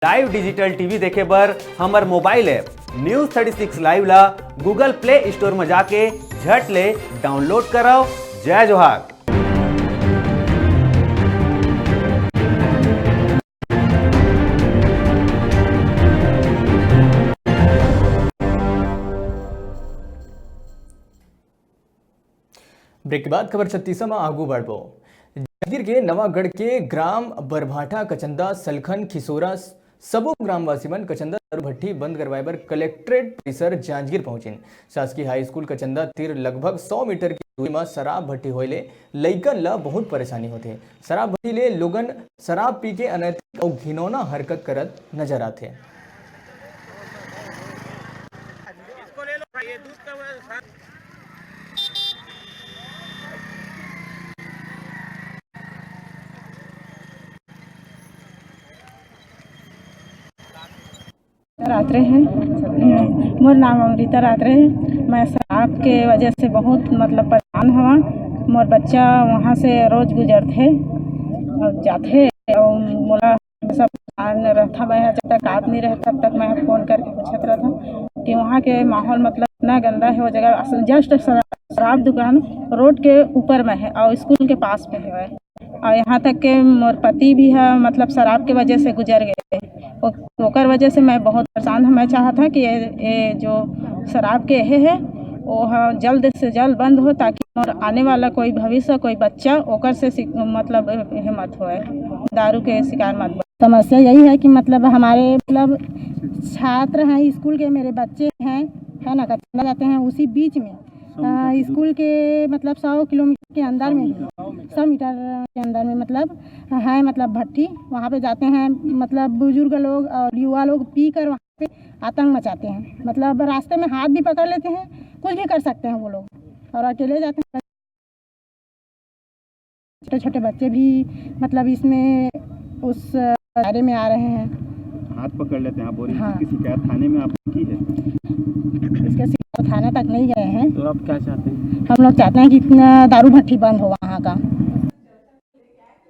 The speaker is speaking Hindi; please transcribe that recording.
लाइव डिजिटल टीवी देखे बर हमर मोबाइल ऐप न्यूज़ 36 लाइव ला गूगल प्ले स्टोर में जाके झट ले डाउनलोड कराओ। जय जोहार। ब्रेक के बाद खबर 36 में आगू बढ़बो। जांजगीर के नवागढ़ के ग्राम बरभाटा कचंदा सलखन खिसोरा सबो ग्रामवासी मन कचंदा दारू भट्टी बंद करवाए बर कलेक्ट्रेट परिसर जांजगीर पहुंचिन। शासकीय हाई स्कूल कचंदा तीर लगभग 100 मीटर की दूरी में शराब भट्टी होइले लइकन ला बहुत परेशानी होथे। शराब भट्टी ले लोगन शराब पी के अनैतिक और घिनौना हरकत करत नजर आथे। रात्रे हैं। मोर नाम अमृता रात्रे है। मैं शराब के वजह से बहुत परेशान हुआ। मोर बच्चा वहाँ से रोज गुजरते और जाते और मोला सब रहता। मैं जब तक आद नहीं रहता तब तक मैं फ़ोन करके पूछत रहता कि वहाँ के माहौल इतना गंदा है। वो जगह जस्ट शराब दुकान रोड के ऊपर में है और स्कूल के पास में है और यहाँ तक के मोर पति भी है शराब के वजह से गुजर गए। ओकर वजह से मैं बहुत परेशान हूँ। मैं चाहता कि ये जो शराब के है वो जल्द से जल्द बंद हो ताकि और आने वाला कोई भविष्य कोई बच्चा ओकर से हिम्मत होए दारू के शिकार मत बने। समस्या यही है कि हमारे छात्र हैं स्कूल के, मेरे बच्चे हैं है ना कचंदा जाते हैं उसी बीच में स्कूल के 100 किलोमीटर के अंदर में 100 मीटर के अंदर में है भट्टी। वहाँ पे जाते हैं बुजुर्ग लोग और युवा लोग पी कर वहाँ पे आतंक मचाते हैं। रास्ते में हाथ भी पकड़ लेते हैं, कुछ भी कर सकते हैं वो लोग और अकेले जाते हैं। छोटे छोटे बच्चे भी इसमें उस दायरे में आ रहे हैं, हाथ पकड़ लेते हैं। बोरी हाँ। की शिकायत थाने में आपने की है? इसके शिकायत थाने तक नहीं गए हैं। तो आप क्या चाहते हैं? हम लोग चाहते हैं कि दारू भट्टी बंद हो वहाँ का।